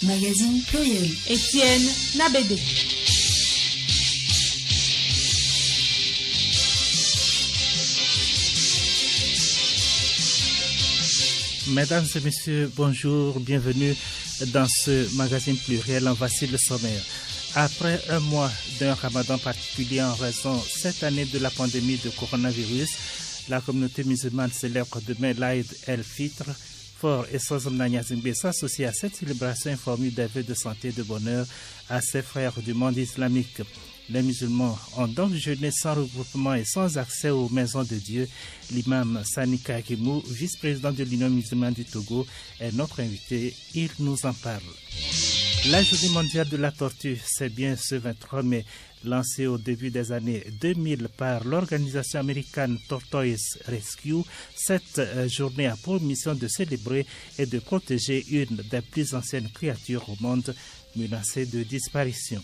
Magazine pluriel. Étienne Nabédé. Mesdames et messieurs, bonjour, bienvenue dans ce magazine pluriel. En voici le sommaire. Après un mois d'un ramadan particulier en raison cette année de la pandémie de coronavirus, la communauté musulmane célèbre demain l'Aïd el-Fitr. Fort et Sozomna Niazingbe s'associe à cette célébration informée des vœux de santé et de bonheur à ses frères du monde islamique. Les musulmans ont donc jeûné sans regroupement et sans accès aux maisons de Dieu. L'imam Sani Kakimou, vice-président de l'Union musulmane du Togo, est notre invité. Il nous en parle. La journée mondiale de la tortue, c'est bien ce 23 mai, lancée au début des années 2000 par l'organisation américaine Tortoise Rescue. Cette journée a pour mission de célébrer et de protéger une des plus anciennes créatures au monde menacée de disparition.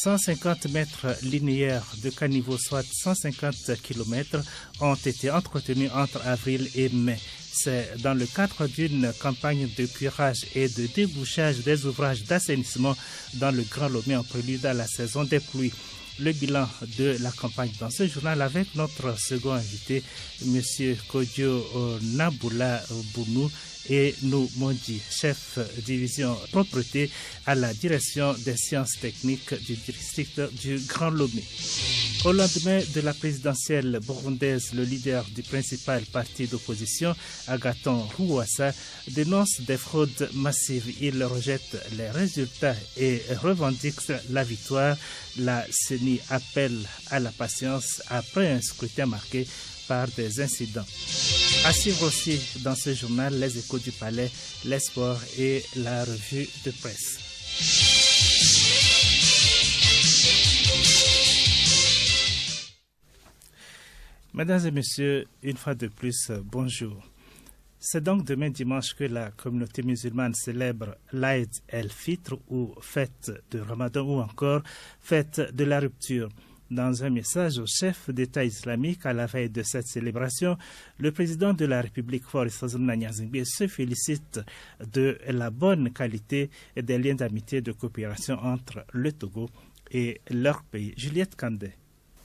150 mètres linéaires de caniveau, soit 150 km, ont été entretenus entre avril et mai. C'est dans le cadre d'une campagne de curage et de débouchage des ouvrages d'assainissement dans le Grand Lomé en prélude à la saison des pluies. Le bilan de la campagne dans ce journal avec notre second invité, M. Kodjo Naboula Bounou et Nou Mondi, chef division propreté à la direction des sciences techniques du district du Grand Lomé. Au lendemain de la présidentielle burundaise, le leader du principal parti d'opposition, Agathon Rwasa, dénonce des fraudes massives. Il rejette les résultats et revendique la victoire. La CENI appelle à la patience après un scrutin marqué par des incidents. À suivre aussi dans ce journal les échos du palais, les sports et la revue de presse. Mesdames et messieurs, une fois de plus, bonjour. C'est donc demain dimanche que la communauté musulmane célèbre l'Aïd el-Fitr ou fête de Ramadan ou encore fête de la rupture. Dans un message au chef d'État islamique à la veille de cette célébration, le président de la République, Faure Sozomna Niazingbe, se félicite de la bonne qualité et des liens d'amitié et de coopération entre le Togo et leur pays. Juliette Kandé.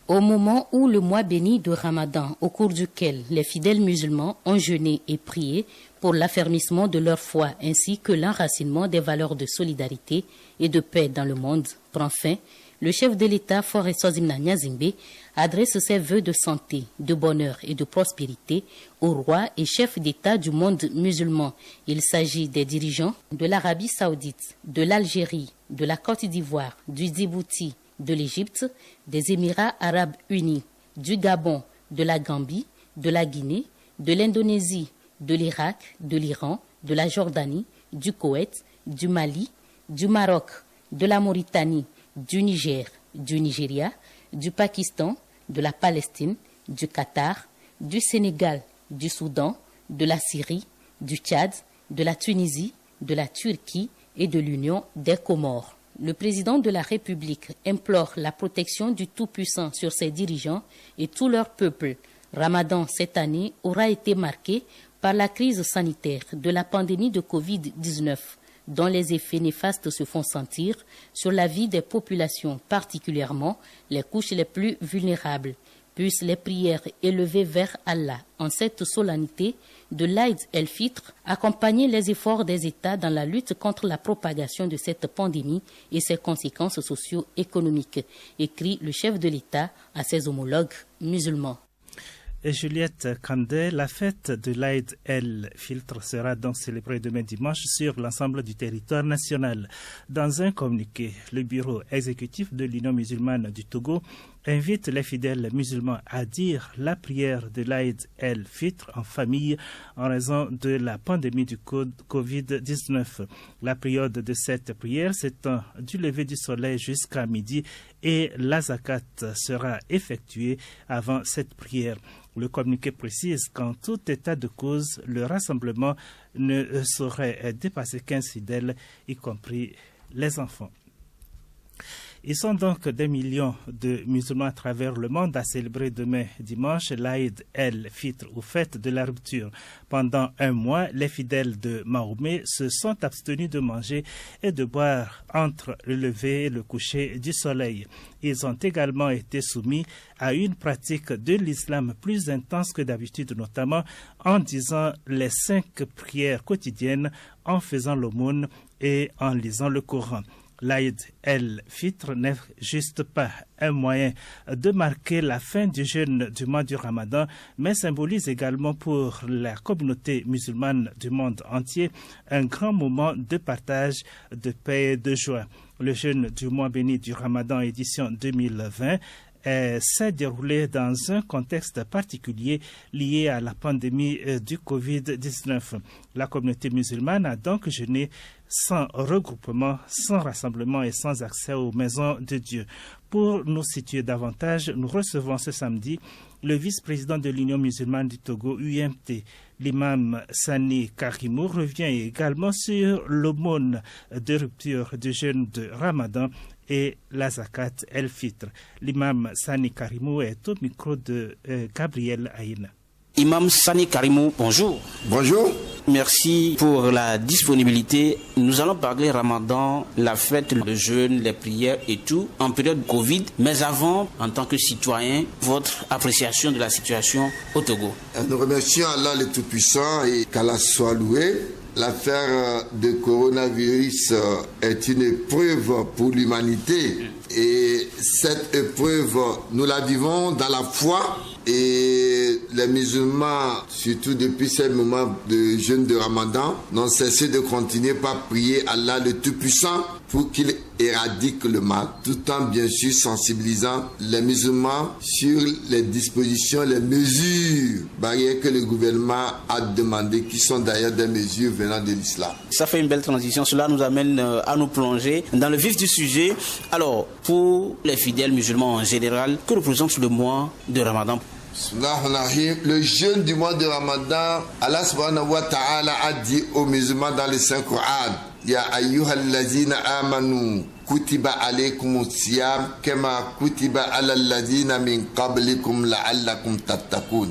Au moment où le mois béni de Ramadan, au cours duquel les fidèles musulmans ont jeûné et prié pour l'affermissement de leur foi ainsi que l'enracinement des valeurs de solidarité et de paix dans le monde, prend fin, le chef de l'État, Faure Sozomna Niazingbe, adresse ses vœux de santé, de bonheur et de prospérité au roi et chef d'État du monde musulman. Il s'agit des dirigeants de l'Arabie saoudite, de l'Algérie, de la Côte d'Ivoire, du Djibouti, de l'Égypte, des Émirats arabes unis, du Gabon, de la Gambie, de la Guinée, de l'Indonésie, de l'Irak, de l'Iran, de la Jordanie, du Koweït, du Mali, du Maroc, de la Mauritanie, du Niger, du Nigeria, du Pakistan, de la Palestine, du Qatar, du Sénégal, du Soudan, de la Syrie, du Tchad, de la Tunisie, de la Turquie et de l'Union des Comores. Le président de la République implore la protection du Tout-Puissant sur ses dirigeants et tout leur peuple. Ramadan cette année aura été marqué par la crise sanitaire de la pandémie de Covid-19, dont les effets néfastes se font sentir sur la vie des populations, particulièrement les couches les plus vulnérables. Puissent les prières élevées vers Allah en cette solennité de l'Aïd el-Fitr accompagner les efforts des États dans la lutte contre la propagation de cette pandémie et ses conséquences socio-économiques, écrit le chef de l'État à ses homologues musulmans. Et Juliette Kandé, la fête de l'Aïd el-Fitr sera donc célébrée demain dimanche sur l'ensemble du territoire national. Dans un communiqué, le bureau exécutif de l'Union musulmane du Togo invite les fidèles musulmans à dire la prière de l'Aïd el-Fitr en famille en raison de la pandémie du Covid-19. La période de cette prière s'étend du lever du soleil jusqu'à midi et la zakat sera effectuée avant cette prière. Le communiqué précise qu'en tout état de cause, le rassemblement ne saurait dépasser 15 fidèles, y compris les enfants. Ils sont donc des millions de musulmans à travers le monde à célébrer demain dimanche l'Aïd el-Fitr ou fête de la rupture. Pendant un mois, les fidèles de Mahomet se sont abstenus de manger et de boire entre le lever et le coucher du soleil. Ils ont également été soumis à une pratique de l'islam plus intense que d'habitude, notamment en disant les 5 prières quotidiennes, en faisant l'aumône et en lisant le Coran. L'Aïd el-Fitr n'est juste pas un moyen de marquer la fin du jeûne du mois du Ramadan, mais symbolise également pour la communauté musulmane du monde entier un grand moment de partage, de paix et de joie. Le jeûne du mois béni du Ramadan édition 2020 s'est déroulé dans un contexte particulier lié à la pandémie du Covid-19. La communauté musulmane a donc jeûné sans regroupement, sans rassemblement et sans accès aux maisons de Dieu. Pour nous situer davantage, nous recevons ce samedi le vice-président de l'Union musulmane du Togo, UMT, l'imam Sani Karimou, revient également sur l'aumône de rupture du jeûne de Ramadan et la zakat el-Fitr. L'imam Sani Karimou est au micro de Gabriel Aïna. Imam Sani Karimou, bonjour. Bonjour. Merci pour la disponibilité. Nous allons parler Ramadan, la fête, le jeûne, les prières et tout, en période Covid. Mais avant, en tant que citoyen, votre appréciation de la situation au Togo. Nous remercions Allah le Tout-Puissant et qu'Allah soit loué. L'affaire de coronavirus est une épreuve pour l'humanité. Et cette épreuve, nous la vivons dans la foi. Et les musulmans, surtout depuis ces moments de jeûne de Ramadan, n'ont cessé de continuer par prier Allah le Tout-Puissant pour qu'il éradique le mal, tout en bien sûr sensibilisant les musulmans sur les dispositions, les mesures barrières que le gouvernement a demandées, qui sont d'ailleurs des mesures venant de l'islam. Ça fait une belle transition. Cela nous amène à nous plonger dans le vif du sujet. Alors, pour les fidèles musulmans en général, que représente le mois de Ramadan? Le jeûne du mois de Ramadan, Allah subhanahu wa ta'ala a dit aux musulmans dans le Saint-Coran: Ya ayyuhal lazina amanu kutiba alaykumus siyam kama kutiba alal lazina min qablikum la'allakum tattaqun.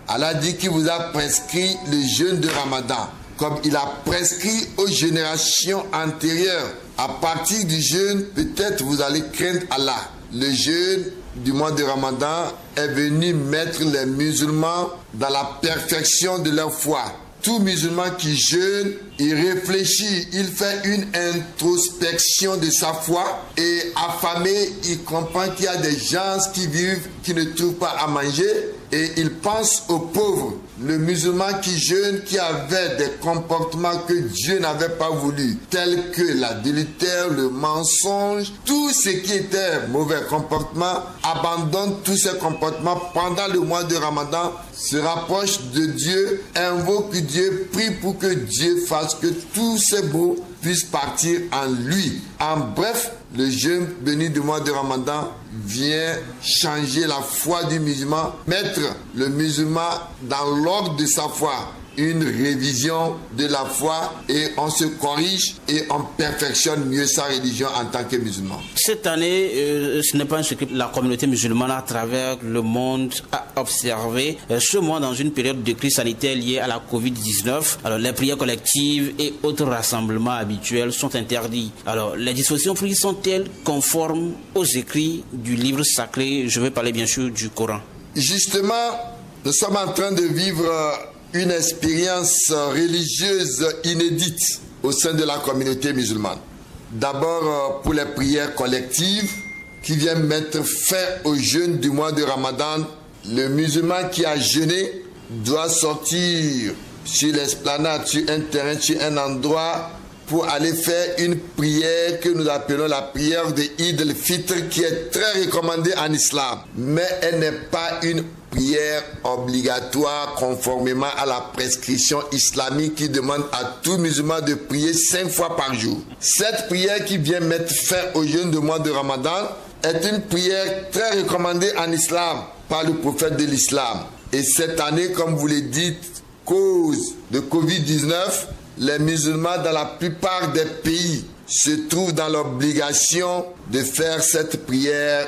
Allah dit qu'il vous a prescrit le jeûne de Ramadan comme il a prescrit aux générations antérieures. À partir du jeûne, peut-être vous allez craindre Allah. Le jeûne du mois de Ramadan est venu mettre les musulmans dans la perfection de leur foi. Tout musulman qui jeûne, il réfléchit, il fait une introspection de sa foi et affamé, il comprend qu'il y a des gens qui vivent, qui ne trouvent pas à manger et il pense aux pauvres. Le musulman qui jeûne, qui avait des comportements que Dieu n'avait pas voulu, tels que l'adultère, le mensonge, tout ce qui était mauvais comportement, abandonne tous ces comportements pendant le mois de Ramadan, se rapproche de Dieu, invoque Dieu, prie pour que Dieu fasse que tous ces bons puissent partir en lui. En bref, le jeûne béni du mois de Ramadan vient changer la foi du musulman, mettre le musulman dans l'ordre de sa foi, une révision de la foi et on se corrige et on perfectionne mieux sa religion en tant que musulman. Cette année, ce n'est pas ce que la communauté musulmane à travers le monde a observé. Ce mois, dans une période de crise sanitaire liée à la Covid-19, alors les prières collectives et autres rassemblements habituels sont interdits. Alors, les dispositions prises sont-elles conformes aux écrits du livre sacré? Je vais parler bien sûr du Coran. Justement, nous sommes en train de vivre une expérience religieuse inédite au sein de la communauté musulmane. D'abord pour les prières collectives qui viennent mettre fin au jeûne du mois de Ramadan. Le musulman qui a jeûné doit sortir sur l'esplanade, sur un terrain, sur un endroit pour aller faire une prière que nous appelons la prière de Eid al-Fitr, qui est très recommandée en islam. Mais elle n'est pas une prière obligatoire conformément à la prescription islamique qui demande à tout musulman de prier 5 fois par jour. Cette prière qui vient mettre fin au jeûne du mois de Ramadan est une prière très recommandée en islam par le prophète de l'islam. Et cette année, comme vous le dites, cause de Covid-19, les musulmans dans la plupart des pays se trouvent dans l'obligation de faire cette prière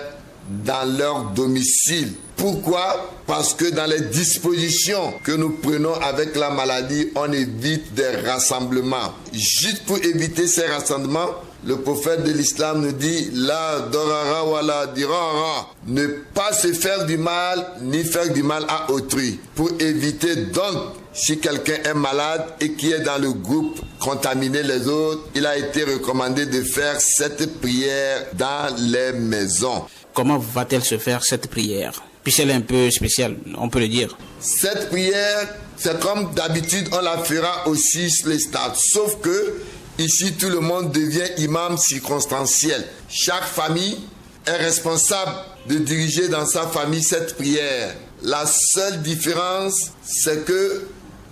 dans leur domicile. Pourquoi? Parce que dans les dispositions que nous prenons avec la maladie, on évite des rassemblements. Juste pour éviter ces rassemblements, le prophète de l'islam nous dit la dorara wa la dirara, ne pas se faire du mal ni faire du mal à autrui. Pour éviter donc, si quelqu'un est malade et qui est dans le groupe contaminer les autres, il a été recommandé de faire cette prière dans les maisons. Comment va-t-elle se faire cette prière? Puis elle est un peu spéciale, on peut le dire. Cette prière, c'est comme d'habitude, on la fera aussi sur les stades. Sauf que ici, tout le monde devient imam circonstanciel. Chaque famille est responsable de diriger dans sa famille cette prière. La seule différence, c'est que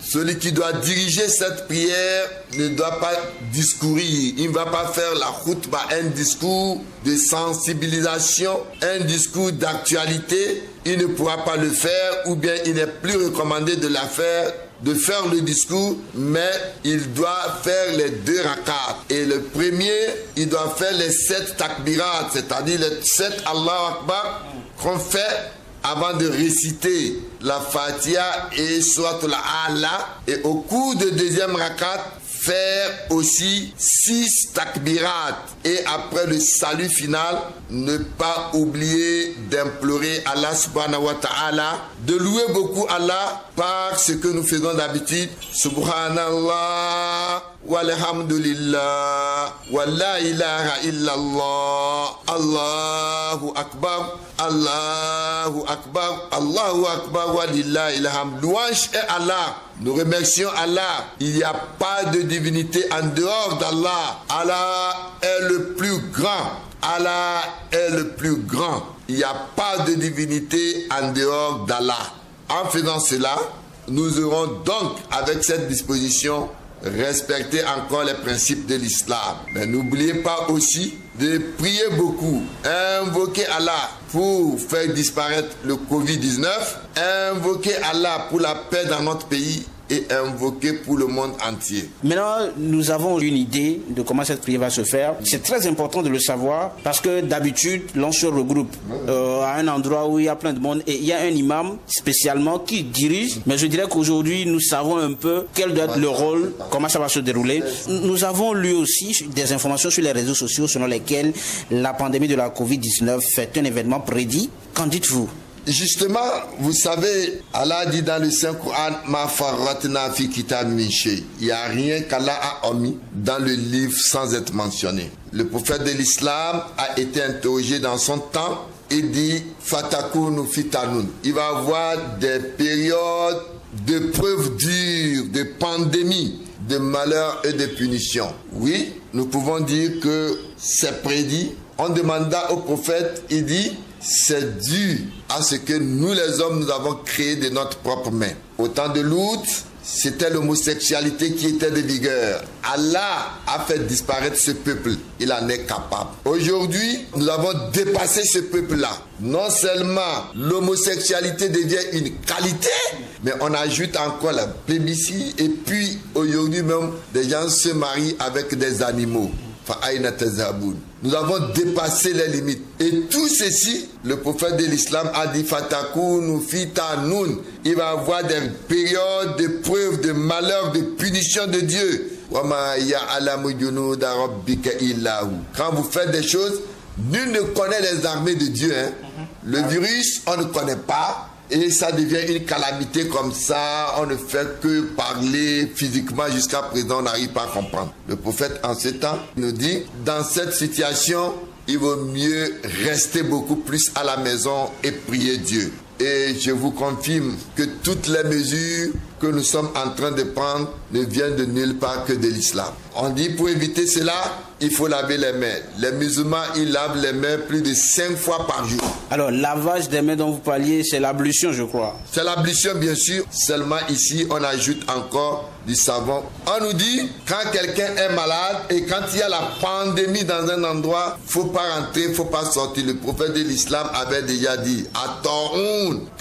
celui qui doit diriger cette prière ne doit pas discourir. Il ne va pas faire la khutba, un discours de sensibilisation, un discours d'actualité. Il ne pourra pas le faire, ou bien il n'est plus recommandé de faire le discours, mais il doit faire les 2 rakats. Et le premier, il doit faire les 7 takbirat, c'est-à-dire les 7 Allahu Akbar qu'on fait avant de réciter la Fatiha et Suratul A'la. Et au cours de deuxième rakat, faire aussi 6 takbirat. Et après le salut final, ne pas oublier d'implorer Allah subhanahu wa ta'ala, de louer beaucoup Allah par ce que nous faisons d'habitude. Subhanallah, walhamdulillah, wa la ilaha illallah, Allahu akbar, Allahu akbar, Allahu akbar, wa lillahi ilham. Louange est Allah. Nous remercions Allah. Il n'y a pas de divinité en dehors d'Allah. Allah est le plus grand. Allah est le plus grand. Il n'y a pas de divinité en dehors d'Allah. En faisant cela, nous aurons donc, avec cette disposition, respecter encore les principes de l'islam. Mais n'oubliez pas aussi de prier beaucoup, invoquer Allah pour faire disparaître le Covid-19, invoquer Allah pour la paix dans notre pays et invoquer pour le monde entier. Maintenant, nous avons une idée de comment cette prière va se faire. C'est très important de le savoir parce que d'habitude, l'on se regroupe à un endroit où il y a plein de monde et il y a un imam spécialement qui dirige. Mais je dirais qu'aujourd'hui, nous savons un peu quel doit être le rôle, comment ça va se dérouler. Nous avons lu aussi des informations sur les réseaux sociaux selon lesquelles la pandémie de la Covid-19 fait un événement prédit. Qu'en dites-vous? Justement, vous savez, Allah dit dans le Saint-Coran, Ma farratna fi kitab min shay. Il n'y a rien qu'Allah a omis dans le livre sans être mentionné. Le prophète de l'islam a été interrogé dans son temps et dit Fatakunu fitanun. Il va y avoir des périodes de preuves dures, de pandémies, de malheurs et de punitions. Oui, nous pouvons dire que c'est prédit. On demanda au prophète, il dit c'est dû à ce que nous les hommes nous avons créé de notre propre main. Au temps de Lut, c'était l'homosexualité qui était de vigueur. Allah a fait disparaître ce peuple. Il en est capable. Aujourd'hui, nous avons dépassé ce peuple-là. Non seulement l'homosexualité devient une qualité, mais on ajoute encore la plébiscite. Et puis, aujourd'hui même, des gens se marient avec des animaux. Nous avons dépassé les limites. Et tout ceci, le prophète de l'islam a dit Fatakunu fitanun. Il va y avoir des périodes de preuves, de malheurs, de punitions de Dieu. Quand vous faites des choses, nul ne connaît les armées de Dieu. Le virus, on ne connaît pas. Et ça devient une calamité comme ça, on ne fait que parler physiquement jusqu'à présent, on n'arrive pas à comprendre. Le prophète en ce temps nous dit, dans cette situation, il vaut mieux rester beaucoup plus à la maison et prier Dieu. Et je vous confirme que toutes les mesures que nous sommes en train de prendre ne viennent de nulle part que de l'islam. On dit pour éviter cela, il faut laver les mains. Les musulmans, ils lavent les mains plus de 5 fois par jour. Alors, lavage des mains dont vous parliez, c'est l'ablution, je crois. C'est l'ablution, bien sûr. Seulement ici, on ajoute encore du savon. On nous dit, quand quelqu'un est malade et quand il y a la pandémie dans un endroit, il ne faut pas rentrer, il ne faut pas sortir. Le prophète de l'islam avait déjà dit,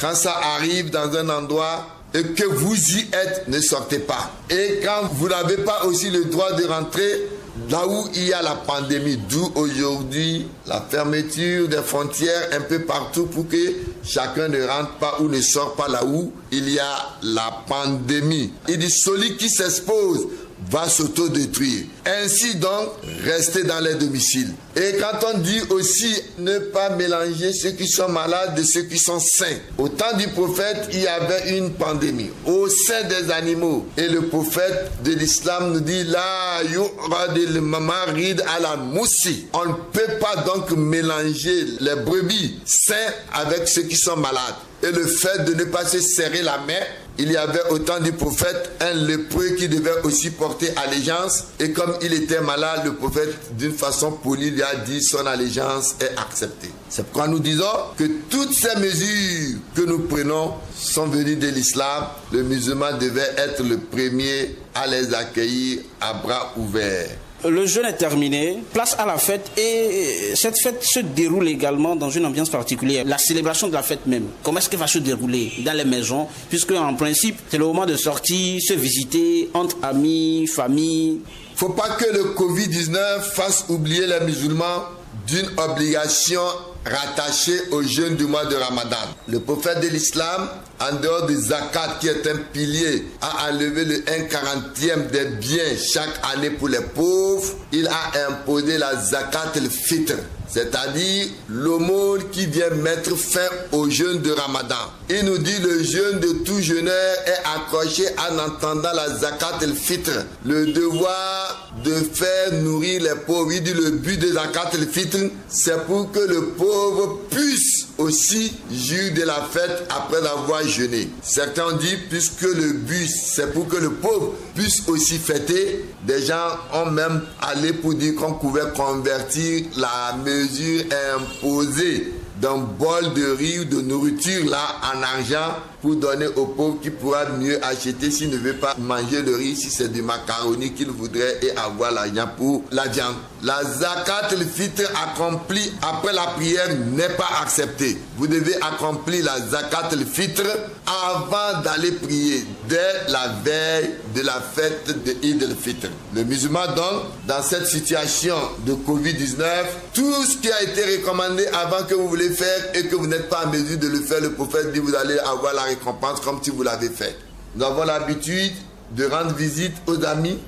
quand ça arrive dans un endroit et que vous y êtes, ne sortez pas. Et quand vous n'avez pas aussi le droit de rentrer, là où il y a la pandémie, d'où aujourd'hui la fermeture des frontières un peu partout pour que chacun ne rentre pas ou ne sort pas là où il y a la pandémie. Il dit celui qui s'expose va s'autodétruire. Ainsi donc, restez dans les domiciles. Et quand on dit aussi ne pas mélanger ceux qui sont malades de ceux qui sont sains. Au temps du prophète, il y avait une pandémie au sein des animaux. Et le prophète de l'islam nous dit la yu'radil mamarid ala moussi. On ne peut pas donc mélanger les brebis sains avec ceux qui sont malades. Et le fait de ne pas se serrer la main, il y avait au temps du prophète un lépreux qui devait aussi porter allégeance. Et comme il était malade, le prophète, d'une façon polie, lui a dit son allégeance est acceptée. C'est pourquoi nous disons que toutes ces mesures que nous prenons sont venues de l'islam. Le musulman devait être le premier à les accueillir à bras ouverts. Le jeûne est terminé, place à la fête, et cette fête se déroule également dans une ambiance particulière. La célébration de la fête même, comment est-ce qu'elle va se dérouler dans les maisons, puisque en principe c'est le moment de sortir, se visiter entre amis, famille. Faut pas que le Covid-19 fasse oublier les musulmans d'une obligation rattachée au jeûne du mois de Ramadan. Le prophète de l'islam, en dehors du zakat qui est un pilier, a enlevé le 1/40e des biens chaque année pour les pauvres. Il a imposé la zakat al-fitr, c'est-à-dire l'aumône qui vient mettre fin au jeûne de Ramadan. Il nous dit le jeûne de tout jeûneur est accroché en entendant la zakat al-fitr, le devoir de faire nourrir les pauvres. Il dit le but de zakat al-fitr, c'est pour que le pauvre puisse aussi jouir de la fête après avoir jeûné. Certains ont dit puisque le but c'est pour que le pauvre puisse aussi fêter, des gens ont même allé pour dire qu'on pouvait convertir la mesure imposée d'un bol de riz ou de nourriture là en argent pour donner au pauvre qui pourra mieux acheter s'il ne veut pas manger le riz, si c'est du macaroni qu'il voudrait et avoir l'argent pour la viande. La zakat al-fitr accomplie après la prière n'est pas acceptée. Vous devez accomplir la zakat al-fitr avant d'aller prier, dès la veille de la fête de Eid al-Fitr. Le musulman donc, dans cette situation de Covid-19, tout ce qui a été recommandé avant que vous voulez faire et que vous n'êtes pas en mesure de le faire, le prophète dit vous allez avoir la récompense comme si vous l'avez fait. Nous avons l'habitude de rendre visite aux amis,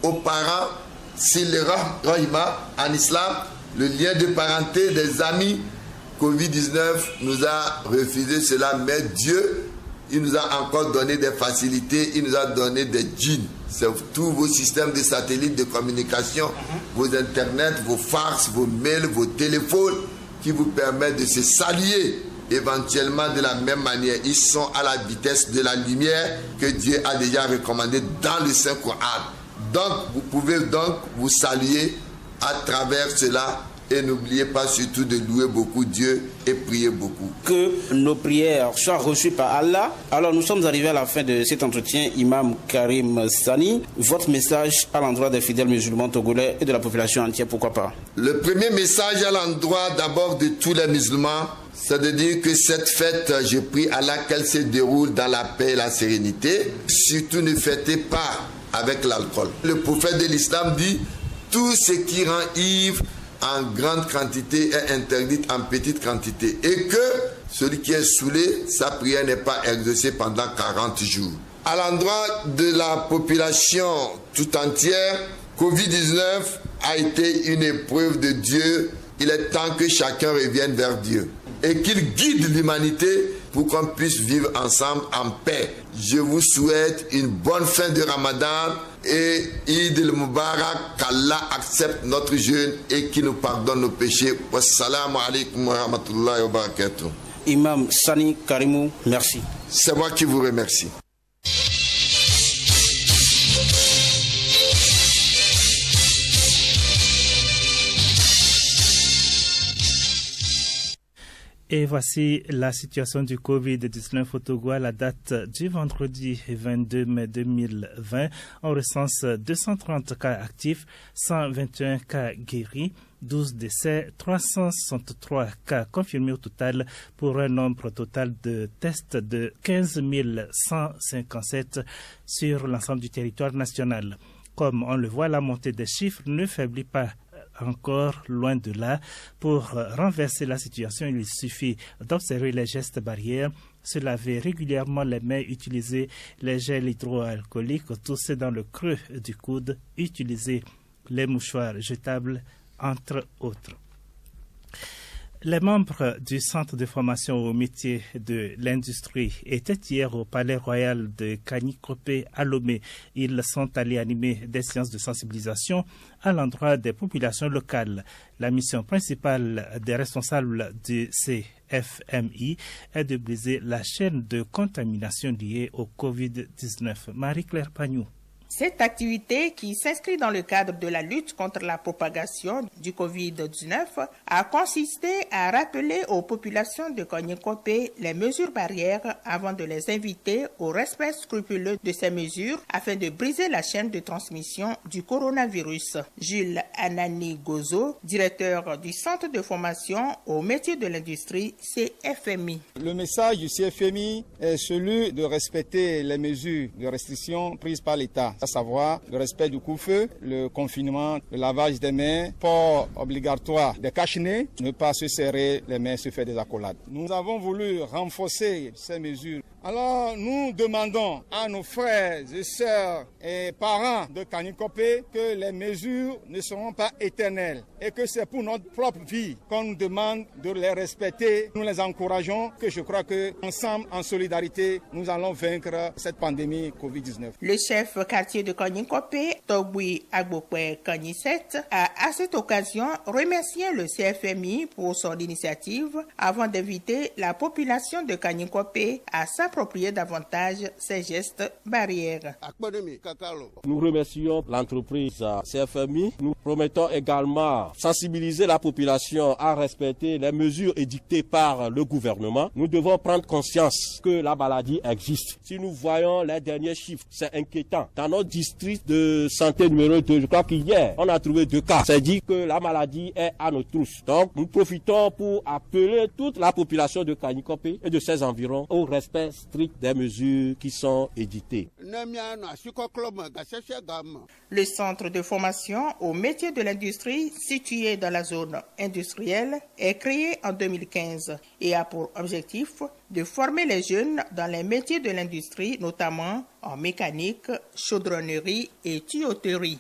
aux parents, s'il le rahima en islam, le lien de parenté des amis. Covid-19 nous a refusé cela, mais Dieu, il nous a encore donné des facilités, il nous a donné des djinns. C'est tous vos systèmes de satellites de communication, vos internets, vos fax, vos mails, vos téléphones qui vous permettent de se saluer éventuellement de la même manière. Ils sont à la vitesse de la lumière que Dieu a déjà recommandé dans le Saint-Coran. Donc, vous pouvez donc vous saluer à travers cela. Et n'oubliez pas surtout de louer beaucoup Dieu et prier beaucoup. Que nos prières soient reçues par Allah. Alors nous sommes arrivés à la fin de cet entretien. Imam Karim Sani, votre message à l'endroit des fidèles musulmans togolais et de la population entière, pourquoi pas? Le premier message à l'endroit d'abord de tous les musulmans, c'est de dire que cette fête, je prie Allah qu'elle se déroule dans la paix et la sérénité. Surtout ne fêtez pas avec l'alcool. Le prophète de l'islam dit, tout ce qui rend ivre en grande quantité est interdite en petite quantité. Et que celui qui est saoulé, sa prière n'est pas exaucée pendant 40 jours. À l'endroit de la population tout entière, Covid-19 a été une épreuve de Dieu. Il est temps que chacun revienne vers Dieu et qu'il guide l'humanité pour qu'on puisse vivre ensemble en paix. Je vous souhaite une bonne fin de Ramadan et Eid al-Mubarak, qu'Allah accepte notre jeûne et qu'il nous pardonne nos péchés. Wassalamu alaikum wa rahmatullahi wa barakatuh. Imam Sani Karimou, merci. C'est moi qui vous remercie. Et voici la situation du Covid-19 au Togo à la date du vendredi 22 mai 2020. On recense 230 cas actifs, 121 cas guéris, 12 décès, 363 cas confirmés au total pour un nombre total de tests de 15 157 sur l'ensemble du territoire national. comme on le voit, la montée des chiffres ne faiblit pas encore, loin de là. Pour renverser la situation, il suffit d'observer les gestes barrières, se laver régulièrement les mains, utiliser les gels hydroalcooliques, tousser dans le creux du coude, utiliser les mouchoirs jetables, entre autres. Les membres du Centre de formation au métier de l'industrie étaient hier au Palais Royal de Kanyikopé à Lomé. Ils sont allés animer des séances de sensibilisation à l'endroit des populations locales. La mission principale des responsables du CFMI est de briser la chaîne de contamination liée au Covid-19. Marie-Claire Pagnou. Cette activité, qui s'inscrit dans le cadre de la lutte contre la propagation du Covid-19, a consisté à rappeler aux populations de Kanyikopé les mesures barrières avant de les inviter au respect scrupuleux de ces mesures afin de briser la chaîne de transmission du coronavirus. Jules Anani Gozo, directeur du Centre de formation au métier de l'industrie CFMI. Le message du CFMI est celui de respecter les mesures de restriction prises par l'État, à savoir le respect du couvre-feu, le confinement, le lavage des mains, port obligatoire des cache-nez, ne pas se serrer les mains, se faire des accolades. Nous avons voulu renforcer ces mesures. Alors nous demandons à nos frères et sœurs et parents de Kanyikopé que les mesures ne seront pas éternelles et que c'est pour notre propre vie qu'on nous demande de les respecter. Nous les encourageons, que je crois que ensemble, en solidarité, nous allons vaincre cette pandémie Covid-19. Le chef quartier de Kanyikopé, Togui Agbokwe Kanyiset, a à cette occasion remercié le CFMI pour son initiative avant d'inviter la population de Kanyikopé à s'approprier davantage ces gestes barrières. Nous remercions l'entreprise CFMI. Nous promettons également sensibiliser la population à respecter les mesures édictées par le gouvernement. Nous devons prendre conscience que la maladie existe. Si nous voyons les derniers chiffres, c'est inquiétant. Dans notre district de santé numéro 2, je crois qu'hier, on a trouvé 2 cas. C'est dit que la maladie est à nos trousses. Donc, nous profitons pour appeler toute la population de Kanyikopé et de ses environs au respect strict des mesures qui sont édictées. Le centre de formation au métier de l'industrie, situé dans la zone industrielle, est créé en 2015 et a pour objectif de former les jeunes dans les métiers de l'industrie, notamment en mécanique, chaudronnerie et tuyauterie.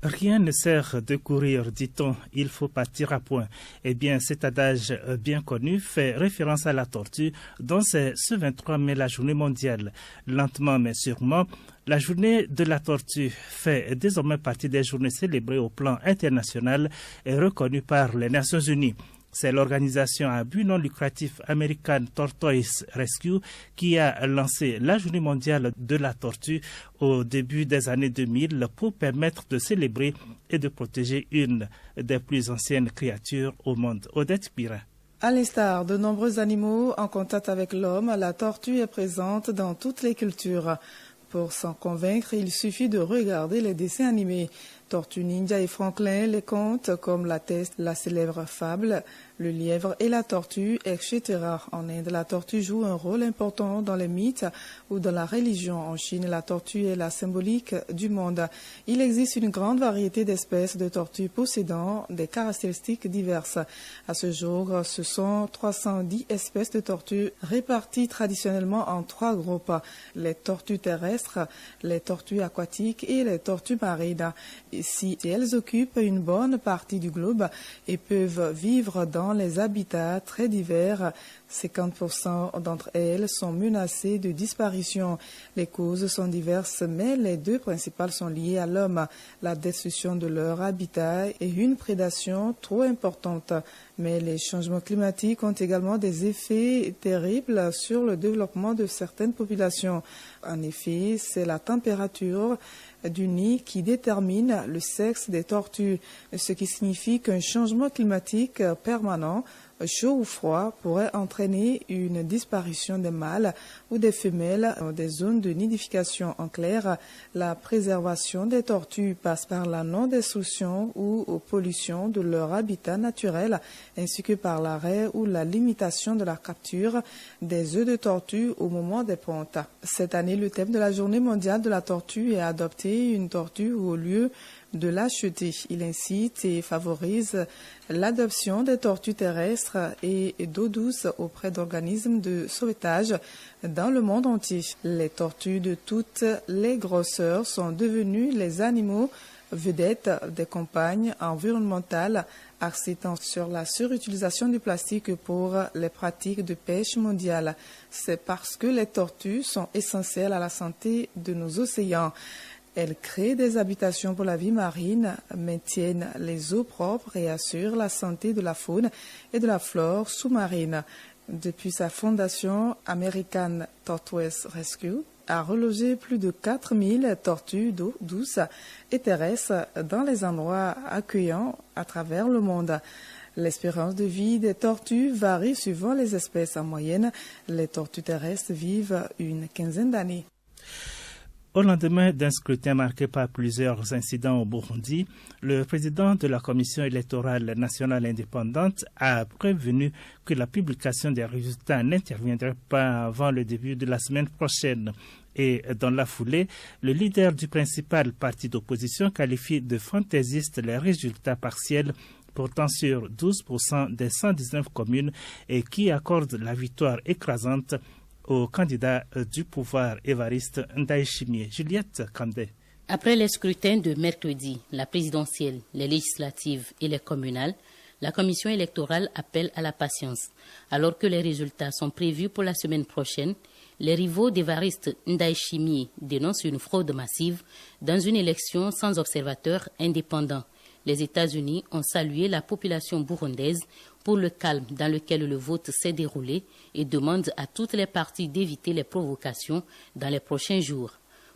Rien ne sert de courir, dit-on, il faut partir à point. Eh bien, cet adage bien connu fait référence à la tortue, dont c'est ce 23 mai la journée mondiale. Lentement mais sûrement, la journée de la tortue fait désormais partie des journées célébrées au plan international et reconnues par les Nations Unies. C'est l'organisation à but non lucratif American Tortoise Rescue qui a lancé la journée mondiale de la tortue au début des années 2000 pour permettre de célébrer et de protéger une des plus anciennes créatures au monde. Odette Pira. À l'instar de nombreux animaux en contact avec l'homme, la tortue est présente dans toutes les cultures. Pour s'en convaincre, il suffit de regarder les dessins animés. Tortue Ninja et Franklin les content, comme l'atteste la célèbre fable, le lièvre et la tortue, etc. En Inde, la tortue joue un rôle important dans les mythes ou dans la religion. En Chine, la tortue est la symbolique du monde. Il existe une grande variété d'espèces de tortues possédant des caractéristiques diverses. À ce jour, ce sont 310 espèces de tortues réparties traditionnellement en 3 groupes. Les tortues terrestres, les tortues aquatiques et les tortues marines. Si elles occupent une bonne partie du globe et peuvent vivre dans les habitats très divers, 50% d'entre elles sont menacées de disparition. Les causes sont diverses, mais les 2 principales sont liées à l'homme, la destruction de leur habitat et une prédation trop importante. Mais les changements climatiques ont également des effets terribles sur le développement de certaines populations. En effet, c'est la température du nid qui détermine le sexe des tortues, ce qui signifie qu'un changement climatique permanent chaud ou froid pourrait entraîner une disparition des mâles ou des femelles dans des zones de nidification. En clair, la préservation des tortues passe par la non-destruction ou pollution de leur habitat naturel, ainsi que par l'arrêt ou la limitation de la capture des œufs de tortue au moment des pontes. Cette année, le thème de la Journée mondiale de la tortue est adopter une tortue au lieu de l'acheter. Il incite et favorise l'adoption des tortues terrestres et d'eau douce auprès d'organismes de sauvetage dans le monde entier. Les tortues de toutes les grosseurs sont devenues les animaux vedettes des campagnes environnementales, accentuant sur la surutilisation du plastique pour les pratiques de pêche mondiale. C'est parce que les tortues sont essentielles à la santé de nos océans. Elles créent des habitations pour la vie marine, maintiennent les eaux propres et assurent la santé de la faune et de la flore sous-marine. Depuis sa fondation, American Tortoise Rescue a relogé plus de 4000 tortues d'eau douce et terrestre dans les endroits accueillants à travers le monde. L'espérance de vie des tortues varie suivant les espèces. En moyenne, les tortues terrestres vivent une quinzaine d'années. Au lendemain d'un scrutin marqué par plusieurs incidents au Burundi, le président de la Commission électorale nationale indépendante a prévenu que la publication des résultats n'interviendrait pas avant le début de la semaine prochaine. Et dans la foulée, le leader du principal parti d'opposition qualifie de fantaisistes les résultats partiels portant sur 12% des 119 communes et qui accorde la victoire écrasante au candidat du pouvoir Évariste Ndayishimiye. Juliette Kandé. Après les scrutins de mercredi, la présidentielle, les législatives et les communales, la commission électorale appelle à la patience. Alors que les résultats sont prévus pour la semaine prochaine, les rivaux d'Évariste Ndayishimiye dénoncent une fraude massive dans une élection sans observateurs indépendants. Les États-Unis ont salué la population burundaise pour le calme dans lequel le vote s'est déroulé et demandent à toutes les parties d'éviter les provocations dans les prochains jours.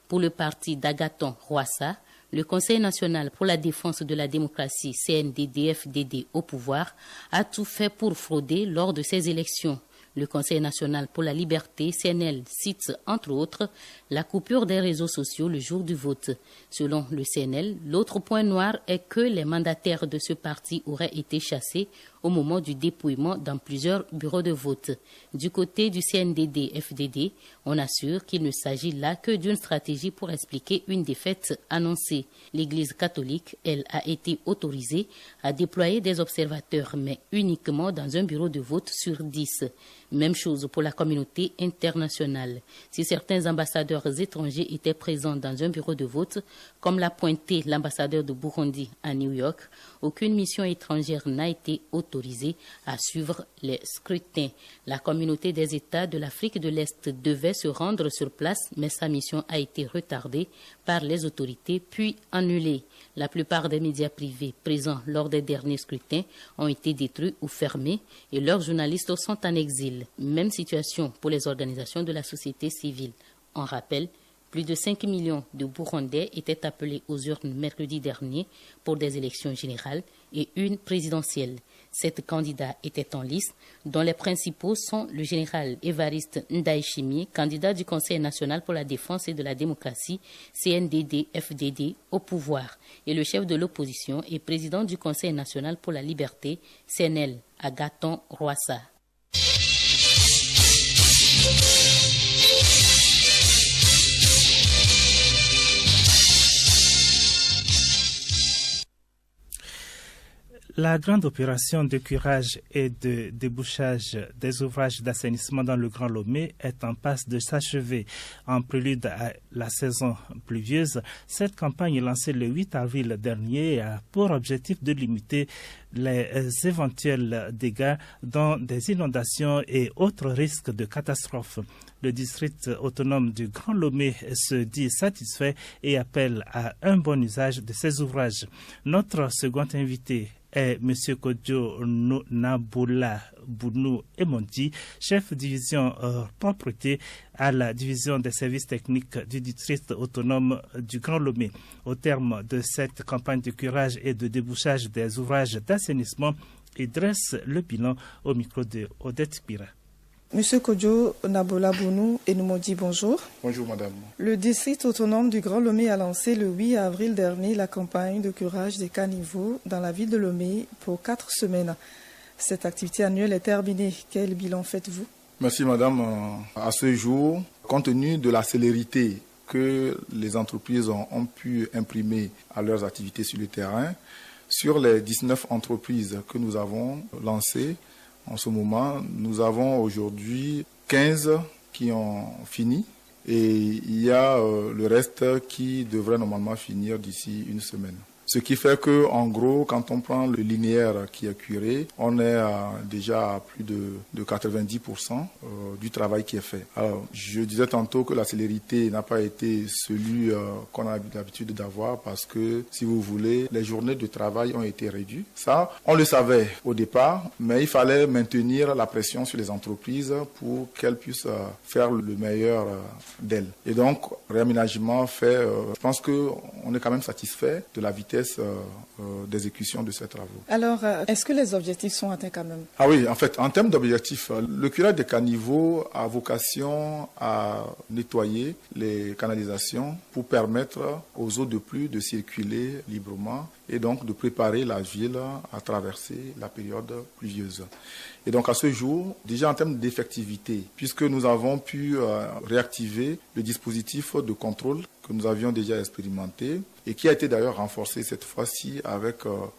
Pour le parti d'Agathon Rwasa, le Conseil national pour la défense de la démocratie CNDD-FDD au pouvoir a tout fait pour frauder lors de ces élections. Le Conseil national pour la liberté, CNL, cite entre autres la coupure des réseaux sociaux le jour du vote. Selon le CNL, l'autre point noir est que les mandataires de ce parti auraient été chassés au moment du dépouillement dans plusieurs bureaux de vote. Du côté du CNDD-FDD, on assure qu'il ne s'agit là que d'une stratégie pour expliquer une défaite annoncée. L'Église catholique, elle, a été autorisée à déployer des observateurs, mais uniquement dans un bureau de vote sur 10. Même chose pour la communauté internationale. Si certains ambassadeurs étrangers étaient présents dans un bureau de vote, comme l'a pointé l'ambassadeur de Burundi à New York, aucune mission étrangère n'a été autorisée à suivre les scrutins. La communauté des États de l'Afrique de l'Est devait se rendre sur place, mais sa mission a été retardée par les autorités puis annulée. La plupart des médias privés présents lors des derniers scrutins ont été détruits ou fermés et leurs journalistes sont en exil. Même situation pour les organisations de la société civile. En rappel, plus de 5 millions de Burundais étaient appelés aux urnes mercredi dernier pour des élections générales et une présidentielle. 7 candidats étaient en lice, dont les principaux sont le général Évariste Ndayishimiye, candidat du Conseil national pour la défense et de la démocratie, CNDD-FDD, au pouvoir, et le chef de l'opposition et président du Conseil national pour la liberté, CNL, Agathon Rwasa. La grande opération de curage et de débouchage des ouvrages d'assainissement dans le Grand Lomé est en passe de s'achever. En prélude à la saison pluvieuse, cette campagne lancée le 8 avril dernier a pour objectif de limiter les éventuels dégâts dans des inondations et autres risques de catastrophes. Le district autonome du Grand Lomé se dit satisfait et appelle à un bon usage de ces ouvrages. Notre second invité est M. Kodjo Naboula Bounou Emondi, chef division propreté à la division des services techniques du district autonome du Grand Lomé. Au terme de cette campagne de curage et de débouchage des ouvrages d'assainissement et dresse le bilan au micro de Odette Pira. Monsieur Kodjo Nabola Bounou et nous dit bonjour. Bonjour madame. Le district autonome du Grand Lomé a lancé le 8 avril dernier la campagne de curage des caniveaux dans la ville de Lomé pour 4 semaines. Cette activité annuelle est terminée. Quel bilan faites-vous? Merci madame. À ce jour, compte tenu de la célérité que les entreprises ont pu imprimer à leurs activités sur le terrain, sur les 19 entreprises que nous avons lancées, en ce moment, nous avons aujourd'hui 15 qui ont fini et il y a le reste qui devrait normalement finir d'ici une semaine. Ce qui fait que, en gros, quand on prend le linéaire qui est curé, on est déjà à plus de 90% du travail qui est fait. Alors, je disais tantôt que la célérité n'a pas été celui qu'on a l'habitude d'avoir parce que, si vous voulez, les journées de travail ont été réduites. Ça, on le savait au départ, mais il fallait maintenir la pression sur les entreprises pour qu'elles puissent faire le meilleur d'elles. Et donc, réaménagement fait, je pense qu'on est quand même satisfait de la vitesse d'exécution de ces travaux. Alors, est-ce que les objectifs sont atteints quand même? Ah oui, en fait, en termes d'objectifs, le curage des caniveaux a vocation à nettoyer les canalisations pour permettre aux eaux de pluie de circuler librement et donc de préparer la ville à traverser la période pluvieuse. Et donc à ce jour, déjà en termes d'effectivité, puisque nous avons pu réactiver le dispositif de contrôle que nous avions déjà expérimenté et qui a été d'ailleurs renforcé cette fois-ci avec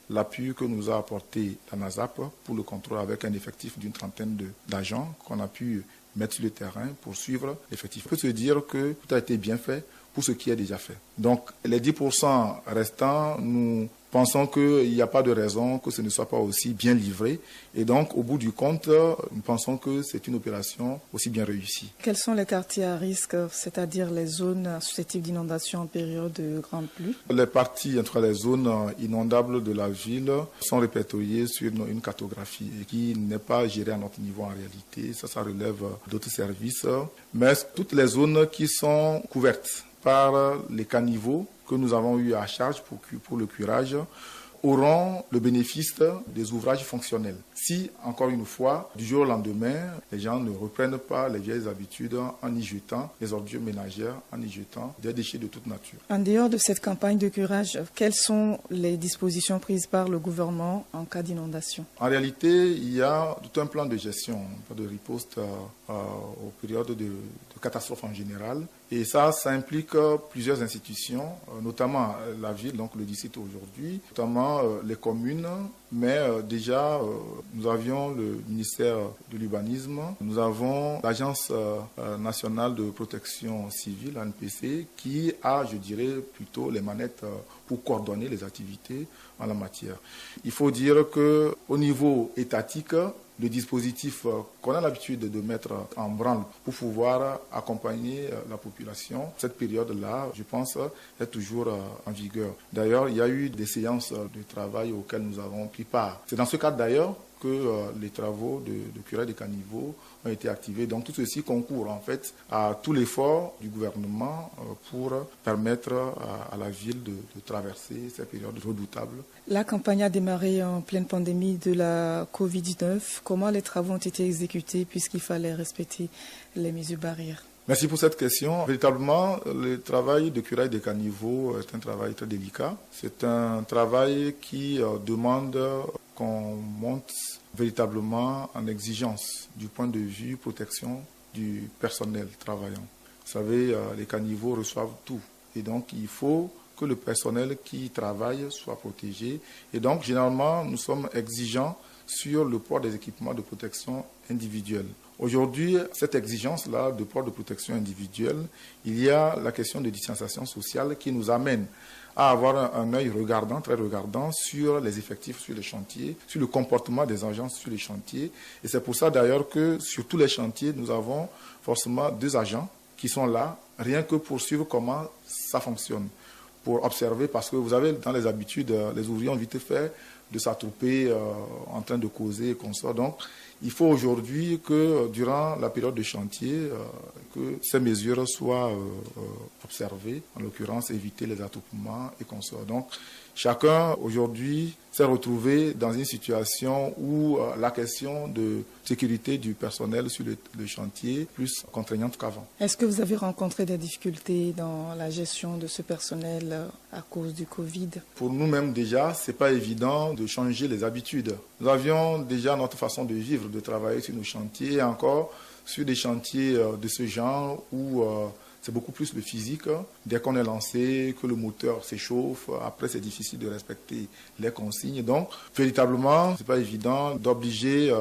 l'appui que nous a apporté la NASAP pour le contrôle avec un effectif d'une trentaine d'agents qu'on a pu mettre sur le terrain pour suivre l'effectif. On peut se dire que tout a été bien fait pour ce qui est déjà fait. Donc les 10% restants, nous pensons qu'il n'y a pas de raison que ce ne soit pas aussi bien livré. Et donc, au bout du compte, nous pensons que c'est une opération aussi bien réussie. Quels sont les quartiers à risque, c'est-à-dire les zones susceptibles d'inondation en période de grande pluie? Les parties entre les zones inondables de la ville sont répertoriées sur une cartographie qui n'est pas gérée à notre niveau en réalité. Ça relève d'autres services. Mais toutes les zones qui sont couvertes par les caniveaux que nous avons eu à charge pour le curage auront le bénéfice des ouvrages fonctionnels. Si, encore une fois, du jour au lendemain, les gens ne reprennent pas les vieilles habitudes en y jetant les ordures ménagères, en y jetant des déchets de toute nature. En dehors de cette campagne de curage, quelles sont les dispositions prises par le gouvernement en cas d'inondation? En réalité, il y a tout un plan de gestion, de riposte aux périodes de catastrophes en général. Et ça implique plusieurs institutions, notamment la ville, donc le district aujourd'hui, notamment les communes, mais déjà nous avions le ministère de l'urbanisme, nous avons l'Agence nationale de protection civile, ANPC, qui a, je dirais, plutôt les manettes pour coordonner les activités en la matière. Il faut dire qu'au niveau étatique, le dispositif qu'on a l'habitude de mettre en branle pour pouvoir accompagner la population, cette période-là, je pense, est toujours en vigueur. D'ailleurs, il y a eu des séances de travail auxquelles nous avons pris part. C'est dans ce cadre d'ailleurs que les travaux de curage des caniveaux ont été activés. Donc tout ceci concourt en fait à tout l'effort du gouvernement pour permettre à la ville de traverser ces périodes redoutables. La campagne a démarré en pleine pandémie de la Covid-19. Comment les travaux ont été exécutés puisqu'il fallait respecter les mesures barrières? Merci pour cette question. Véritablement, le travail de curage des caniveaux est un travail très délicat. C'est un travail qui demande qu'on monte véritablement en exigence du point de vue protection du personnel travaillant. Vous savez, les caniveaux reçoivent tout. Et donc, il faut que le personnel qui travaille soit protégé. Et donc, généralement, nous sommes exigeants sur le port des équipements de protection individuelle. Aujourd'hui, cette exigence-là de port de protection individuelle, il y a la question de distanciation sociale qui nous amène à avoir un œil regardant, très regardant sur les effectifs sur les chantiers, sur le comportement des agents sur les chantiers. Et c'est pour ça d'ailleurs que sur tous les chantiers, nous avons forcément 2 agents qui sont là, rien que pour suivre comment ça fonctionne, pour observer, parce que vous avez dans les habitudes, les ouvriers ont vite fait de s'attrouper en train de causer et qu'on sort. Donc, il faut aujourd'hui que durant la période de chantier, que ces mesures soient observées, en l'occurrence éviter les attroupements et consorts. Donc, chacun aujourd'hui s'est retrouvé dans une situation où la question de sécurité du personnel sur le chantier est plus contraignante qu'avant. Est-ce que vous avez rencontré des difficultés dans la gestion de ce personnel à cause du Covid? Pour nous-mêmes déjà, ce n'est pas évident de changer les habitudes. Nous avions déjà notre façon de vivre, de travailler sur nos chantiers, et encore sur des chantiers de ce genre où c'est beaucoup plus le physique. Dès qu'on est lancé, que le moteur s'échauffe, après c'est difficile de respecter les consignes. Donc, véritablement, ce n'est pas évident d'obliger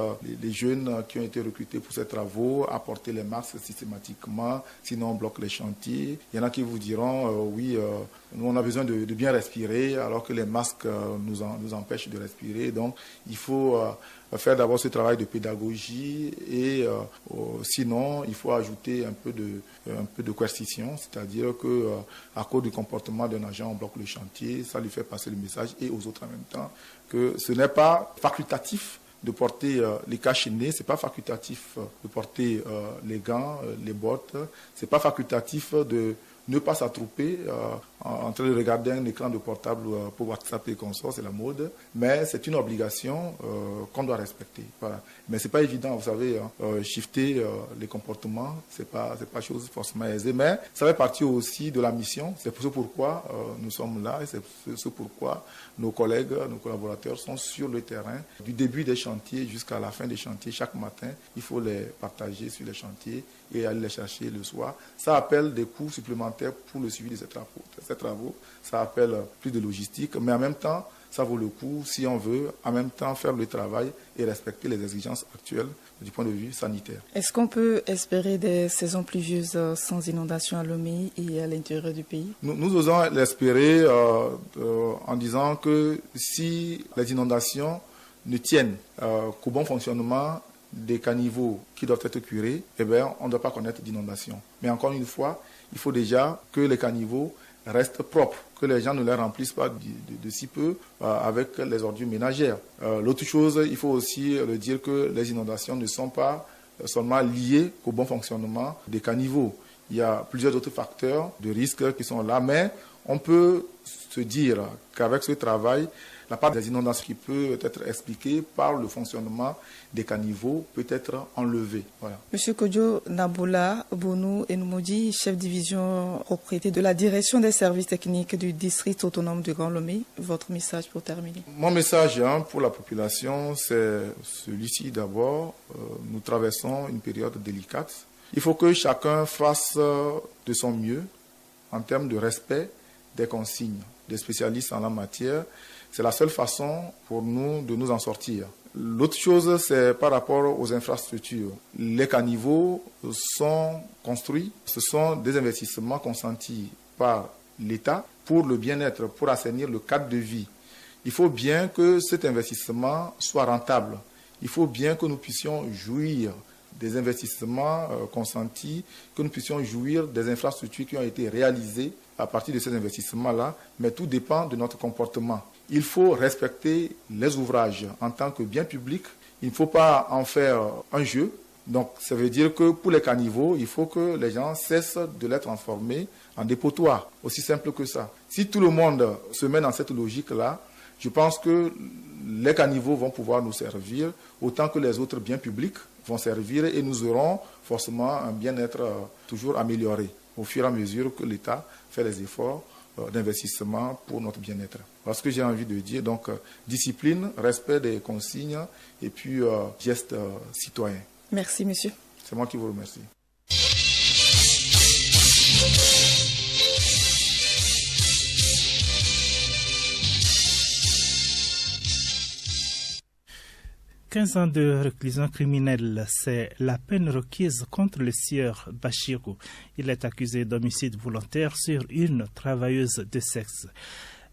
les jeunes qui ont été recrutés pour ces travaux à porter les masques systématiquement, sinon on bloque les chantiers. Il y en a qui vous diront, oui, nous on a besoin de bien respirer, alors que les masques nous empêchent de respirer. Donc, il faut faire d'abord ce travail de pédagogie et sinon, il faut ajouter un peu de coercition, c'est-à-dire que à cause du comportement d'un agent, on bloque le chantier, ça lui fait passer le message et aux autres en même temps que ce n'est pas facultatif de porter les cache-nez, ce n'est pas facultatif de porter les gants, les bottes, ce n'est pas facultatif de ne pas s'attrouper en train de regarder un écran de portable pour WhatsApp et consorts, c'est la mode, mais c'est une obligation qu'on doit respecter. Voilà. Mais c'est pas évident, vous savez, shifter les comportements, c'est pas chose forcément aisée, mais ça fait partie aussi de la mission. C'est ce pourquoi nous sommes là et c'est ce pourquoi nos collègues, nos collaborateurs sont sur le terrain du début des chantiers jusqu'à la fin des chantiers. Chaque matin, il faut les partager sur les chantiers et aller les chercher le soir. Ça appelle des coûts supplémentaires pour le suivi de ces travaux. Ça appelle plus de logistique, mais en même temps, ça vaut le coup si on veut en même temps faire le travail et respecter les exigences actuelles du point de vue sanitaire. Est-ce qu'on peut espérer des saisons pluvieuses sans inondation à Lomé et à l'intérieur du pays? Nous osons l'espérer en disant que si les inondations ne tiennent qu'au bon fonctionnement des caniveaux qui doivent être curés, eh bien, on ne doit pas connaître d'inondation. Mais encore une fois, il faut déjà que les caniveaux restent propres, que les gens ne les remplissent pas de si peu avec les ordures ménagères. L'autre chose, il faut aussi le dire que les inondations ne sont pas seulement liées au bon fonctionnement des caniveaux. Il y a plusieurs autres facteurs de risque qui sont là, mais on peut se dire qu'avec ce travail, la part des inondations qui peut être expliquée par le fonctionnement des caniveaux peut être enlevée. Voilà. Monsieur Kodjo Naboula Bonou Enmoudi, chef division propriété de la direction des services techniques du district autonome du Grand Lomé, votre message pour terminer? Mon message pour la population, c'est celui-ci d'abord. Nous traversons une période délicate. Il faut que chacun fasse de son mieux en termes de respect des consignes des spécialistes en la matière. C'est la seule façon pour nous de nous en sortir. L'autre chose, c'est par rapport aux infrastructures. Les caniveaux sont construits. Ce sont des investissements consentis par l'État pour le bien-être, pour assainir le cadre de vie. Il faut bien que cet investissement soit rentable. Il faut bien que nous puissions jouir des investissements consentis, que nous puissions jouir des infrastructures qui ont été réalisées à partir de ces investissements-là, mais tout dépend de notre comportement. Il faut respecter les ouvrages en tant que bien public. Il ne faut pas en faire un jeu. Donc, ça veut dire que pour les caniveaux, il faut que les gens cessent de les transformer en dépotoirs. Aussi simple que ça. Si tout le monde se met dans cette logique-là, je pense que les caniveaux vont pouvoir nous servir autant que les autres biens publics vont servir et nous aurons forcément un bien-être toujours amélioré au fur et à mesure que l'État fait les efforts d'investissement pour notre bien-être. Voilà ce que j'ai envie de dire. Donc, discipline, respect des consignes et puis geste citoyen. Merci, monsieur. C'est moi qui vous remercie. « 15 ans de réclusion criminelle, c'est la peine requise contre le sieur Bachirou. Il est accusé d'homicide volontaire sur une travailleuse de sexe.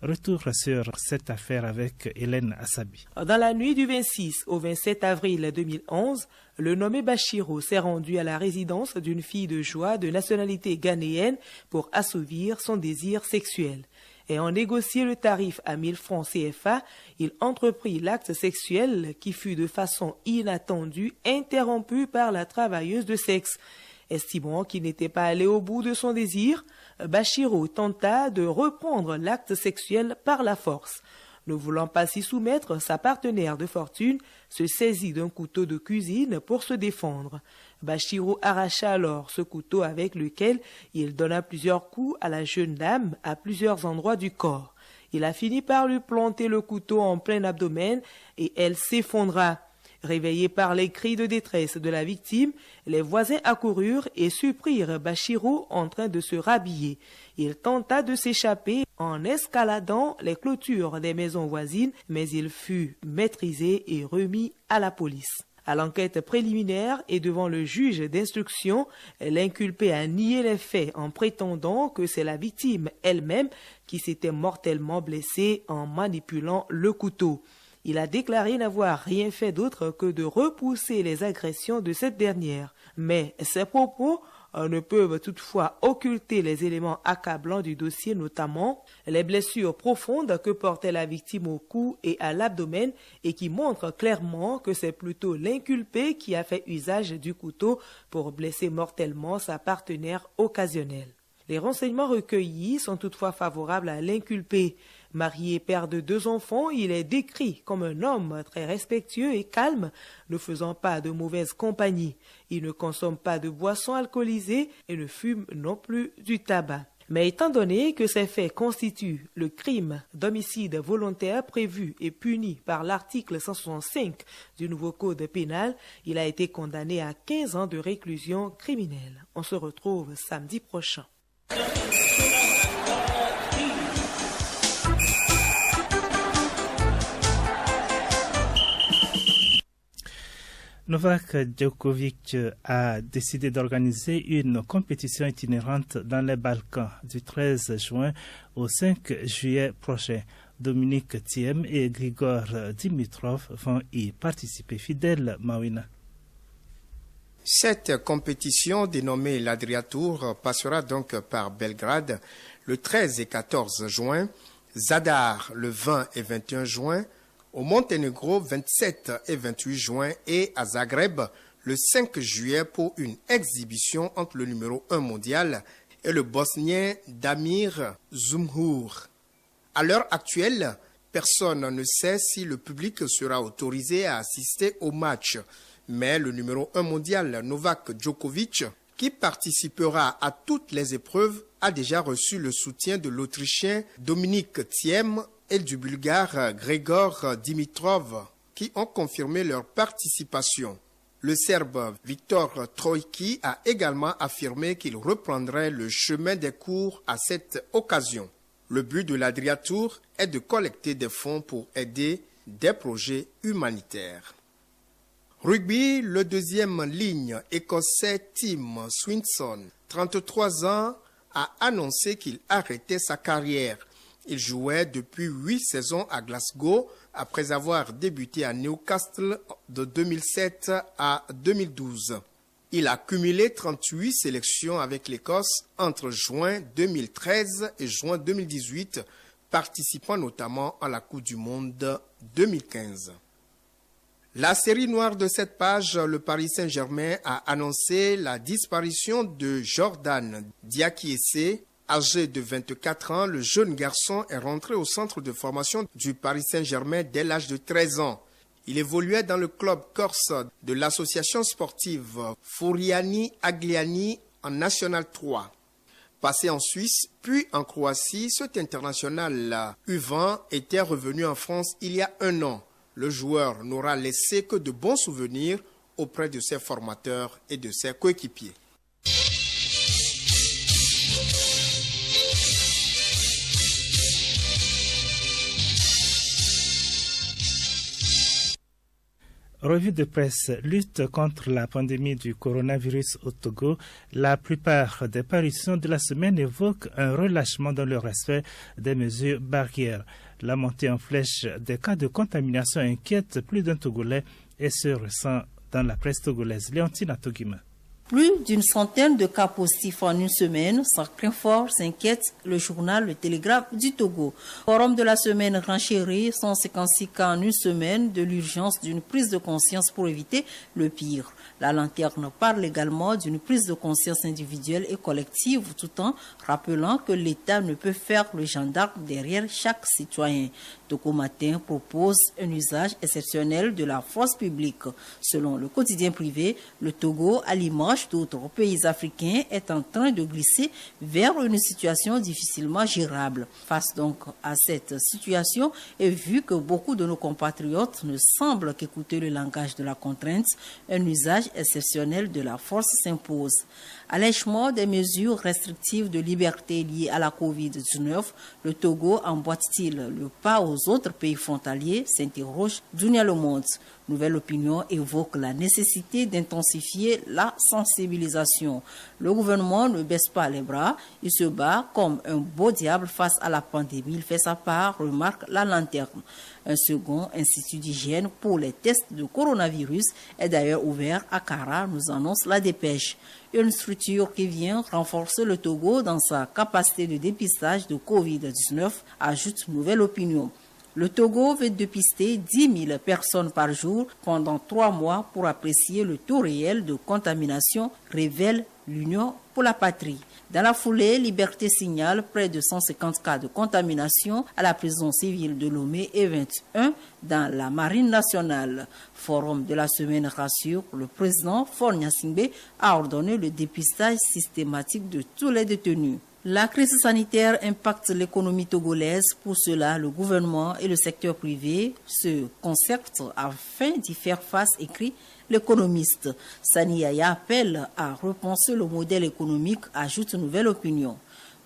Retour sur cette affaire avec Hélène Assabi. Dans la nuit du 26 au 27 avril 2011, le nommé Bachirou s'est rendu à la résidence d'une fille de joie de nationalité ghanéenne pour assouvir son désir sexuel. Ayant négocié le tarif à 1000 francs CFA, il entreprit l'acte sexuel qui fut de façon inattendue interrompu par la travailleuse de sexe. Estimant qu'il n'était pas allé au bout de son désir, Bachirou tenta de reprendre l'acte sexuel par la force. Ne voulant pas s'y soumettre, sa partenaire de fortune se saisit d'un couteau de cuisine pour se défendre. Bachirou arracha alors ce couteau avec lequel il donna plusieurs coups à la jeune dame à plusieurs endroits du corps. Il a fini par lui planter le couteau en plein abdomen et elle s'effondra. Réveillés par les cris de détresse de la victime, les voisins accoururent et surprirent Bachirou en train de se rhabiller. Il tenta de s'échapper en escaladant les clôtures des maisons voisines, mais il fut maîtrisé et remis à la police. À l'enquête préliminaire et devant le juge d'instruction, l'inculpé a nié les faits en prétendant que c'est la victime elle-même qui s'était mortellement blessée en manipulant le couteau. Il a déclaré n'avoir rien fait d'autre que de repousser les agressions de cette dernière. Mais ses propos ne peuvent toutefois occulter les éléments accablants du dossier, notamment les blessures profondes que portait la victime au cou et à l'abdomen et qui montrent clairement que c'est plutôt l'inculpé qui a fait usage du couteau pour blesser mortellement sa partenaire occasionnelle. Les renseignements recueillis sont toutefois favorables à l'inculpé. Marié et père de 2 enfants, il est décrit comme un homme très respectueux et calme, ne faisant pas de mauvaise compagnie. Il ne consomme pas de boissons alcoolisées et ne fume non plus du tabac. Mais étant donné que ces faits constituent le crime d'homicide volontaire prévu et puni par l'article 165 du nouveau code pénal, il a été condamné à 15 ans de réclusion criminelle. On se retrouve samedi prochain. Novak Djokovic a décidé d'organiser une compétition itinérante dans les Balkans du 13 juin au 5 juillet prochain. Dominique Thiem et Grigor Dimitrov vont y participer. Fidèle Mawina. Cette compétition dénommée l'Adriatour passera donc par Belgrade le 13 et 14 juin, Zadar le 20 et 21 juin, au Monténégro 27 et 28 juin et à Zagreb le 5 juillet pour une exhibition entre le numéro 1 mondial et le Bosnien Damir Zumhur. À l'heure actuelle, personne ne sait si le public sera autorisé à assister au match, mais le numéro 1 mondial Novak Djokovic, qui participera à toutes les épreuves, a déjà reçu le soutien de l'Autrichien Dominique Thiem et du Bulgare Grigor Dimitrov, qui ont confirmé leur participation. Le Serbe Viktor Trojki a également affirmé qu'il reprendrait le chemin des cours à cette occasion. Le but de l'Adriatour est de collecter des fonds pour aider des projets humanitaires. Rugby, le deuxième ligne écossais Tim Swinson, 33 ans, a annoncé qu'il arrêtait sa carrière. Il jouait depuis 8 saisons à Glasgow après avoir débuté à Newcastle de 2007 à 2012. Il a cumulé 38 sélections avec l'Écosse entre juin 2013 et juin 2018, participant notamment à la Coupe du Monde 2015. La série noire de cette page, le Paris Saint-Germain a annoncé la disparition de Jordan Diakiese. Âgé de 24 ans, le jeune garçon est rentré au centre de formation du Paris Saint-Germain dès l'âge de 13 ans. Il évoluait dans le club corse de l'association sportive Furiani Agliani en National 3. Passé en Suisse, puis en Croatie, cet international U20 était revenu en France il y a 1 an. Le joueur n'aura laissé que de bons souvenirs auprès de ses formateurs et de ses coéquipiers. Revue de presse, lutte contre la pandémie du coronavirus au Togo. La plupart des parutions de la semaine évoquent un relâchement dans le respect des mesures barrières. La montée en flèche des cas de contamination inquiète plus d'un Togolais et se ressent dans la presse togolaise. Léontine Atogima. Plus d'une centaine de cas positifs en une semaine, ça craint fort, s'inquiète le journal Le Télégraphe du Togo. Forum de la semaine renchéri, 156 cas en une semaine, de l'urgence d'une prise de conscience pour éviter le pire. La lanterne parle également d'une prise de conscience individuelle et collective, tout en rappelant que l'État ne peut faire le gendarme derrière chaque citoyen. Togo Matin propose un usage exceptionnel de la force publique. Selon le quotidien privé, le Togo, à l'image d'autres pays africains, est en train de glisser vers une situation difficilement gérable. Face donc à cette situation, et vu que beaucoup de nos compatriotes ne semblent qu'écouter le langage de la contrainte, un usage exceptionnel de la force s'impose. Allègement des mesures restrictives de liberté liées à la Covid-19, le Togo emboîte-t-il le pas aux autres pays frontaliers, s'interroge Dunia Le Monde. Nouvelle Opinion évoque la nécessité d'intensifier la sensibilisation. Le gouvernement ne baisse pas les bras, il se bat comme un beau diable face à la pandémie. Il fait sa part, remarque la lanterne. Un second institut d'hygiène pour les tests de coronavirus est d'ailleurs ouvert à Kara, nous annonce la dépêche. Une structure qui vient renforcer le Togo dans sa capacité de dépistage de Covid-19, ajoute Nouvelle Opinion. Le Togo veut dépister 10 000 personnes par jour pendant 3 mois pour apprécier le taux réel de contamination, révèle l'Union pour la patrie. Dans la foulée, Liberté signale près de 150 cas de contamination à la prison civile de Lomé et 21 dans la Marine nationale. Forum de la semaine rassure, le président Faure Gnassingbé a ordonné le dépistage systématique de tous les détenus. La crise sanitaire impacte l'économie togolaise. Pour cela, le gouvernement et le secteur privé se concertent afin d'y faire face, écrit l'économiste. Sani Yaya appelle à repenser le modèle économique, ajoute Nouvelle Opinion.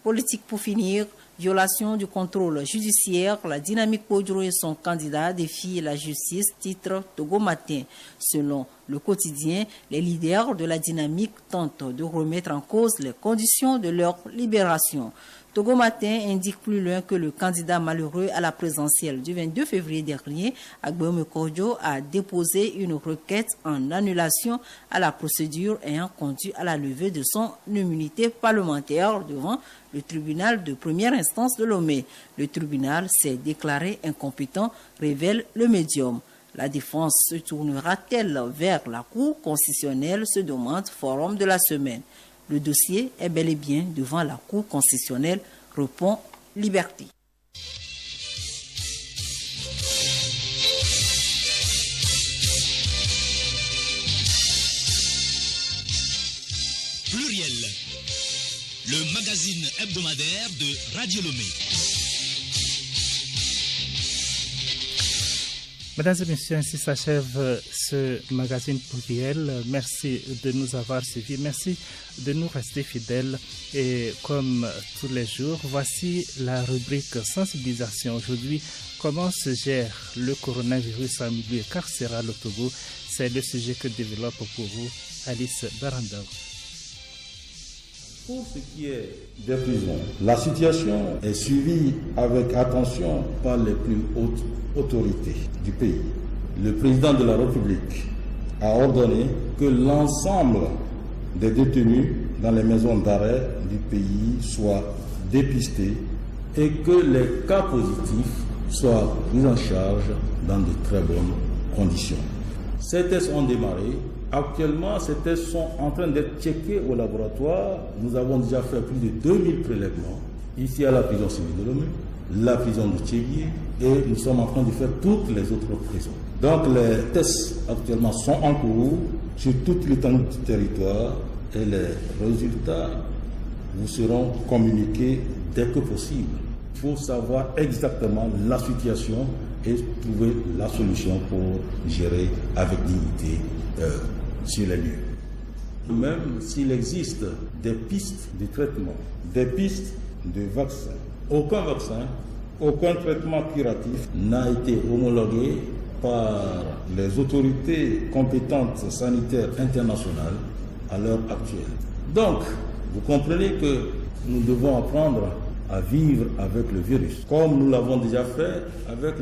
Politique pour finir, violation du contrôle judiciaire, la dynamique Podro et son candidat défient la justice, titre Togo Matin. Selon le quotidien, les leaders de la dynamique tentent de remettre en cause les conditions de leur libération. Togo Matin indique plus loin que le candidat malheureux à la présidentielle du 22 février dernier, Agboume Kodjo, a déposé une requête en annulation à la procédure ayant conduit à la levée de son immunité parlementaire devant le tribunal de première instance de Lomé. Le tribunal s'est déclaré incompétent, révèle le médium. La défense se tournera-t-elle vers la Cour constitutionnelle, se demande Forum de la semaine. Le dossier est bel et bien devant la Cour constitutionnelle, répond Liberté. Pluriel, le magazine hebdomadaire de Radio Lomé. Mesdames et messieurs, ainsi s'achève ce magazine pluriel. Merci de nous avoir suivis. Merci de nous rester fidèles. Et comme tous les jours, voici la rubrique sensibilisation. Aujourd'hui, comment se gère le coronavirus en milieu carcéral au Togo? C'est le sujet que développe pour vous Alice Barandao. Pour ce qui est des prisons, la situation est suivie avec attention par les plus hautes autorités du pays. Le président de la République a ordonné que l'ensemble des détenus dans les maisons d'arrêt du pays soient dépistés et que les cas positifs soient pris en charge dans de très bonnes conditions. Ces tests ont démarré. Actuellement, ces tests sont en train d'être checkés au laboratoire. Nous avons déjà fait plus de 2000 prélèvements ici à la prison civile de Lomé, la prison de Tchéguier, et nous sommes en train de faire toutes les autres prisons. Donc les tests actuellement sont en cours sur toute l'étendue du territoire et les résultats vous seront communiqués dès que possible. Il faut savoir exactement la situation et trouver la solution pour gérer avec dignité sur les lieux. Même s'il existe des pistes de traitement, des pistes de vaccins, aucun vaccin, aucun traitement curatif n'a été homologué par les autorités compétentes sanitaires internationales à l'heure actuelle. Donc, vous comprenez que nous devons apprendre à vivre avec le virus, comme nous l'avons déjà fait avec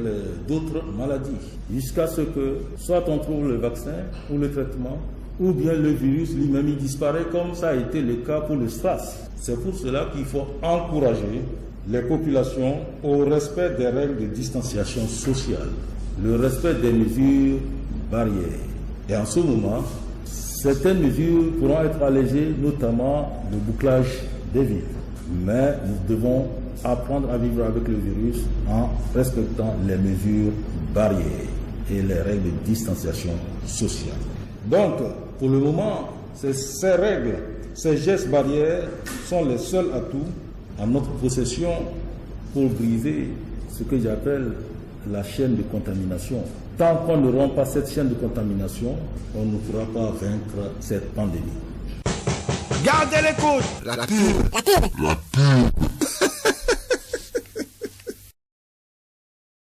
d'autres maladies, jusqu'à ce que soit on trouve le vaccin ou le traitement, ou bien le virus lui-même il disparaît comme ça a été le cas pour le SRAS. C'est pour cela qu'il faut encourager les populations au respect des règles de distanciation sociale, le respect des mesures barrières. Et en ce moment, certaines mesures pourront être allégées, notamment le bouclage des villes. Mais nous devons apprendre à vivre avec le virus en respectant les mesures barrières et les règles de distanciation sociale. Donc, pour le moment, ces règles, ces gestes barrières sont les seuls atouts à notre possession pour briser ce que j'appelle la chaîne de contamination. Tant qu'on ne rompt pas cette chaîne de contamination, on ne pourra pas vaincre cette pandémie. Gardez l'écoute. La pure.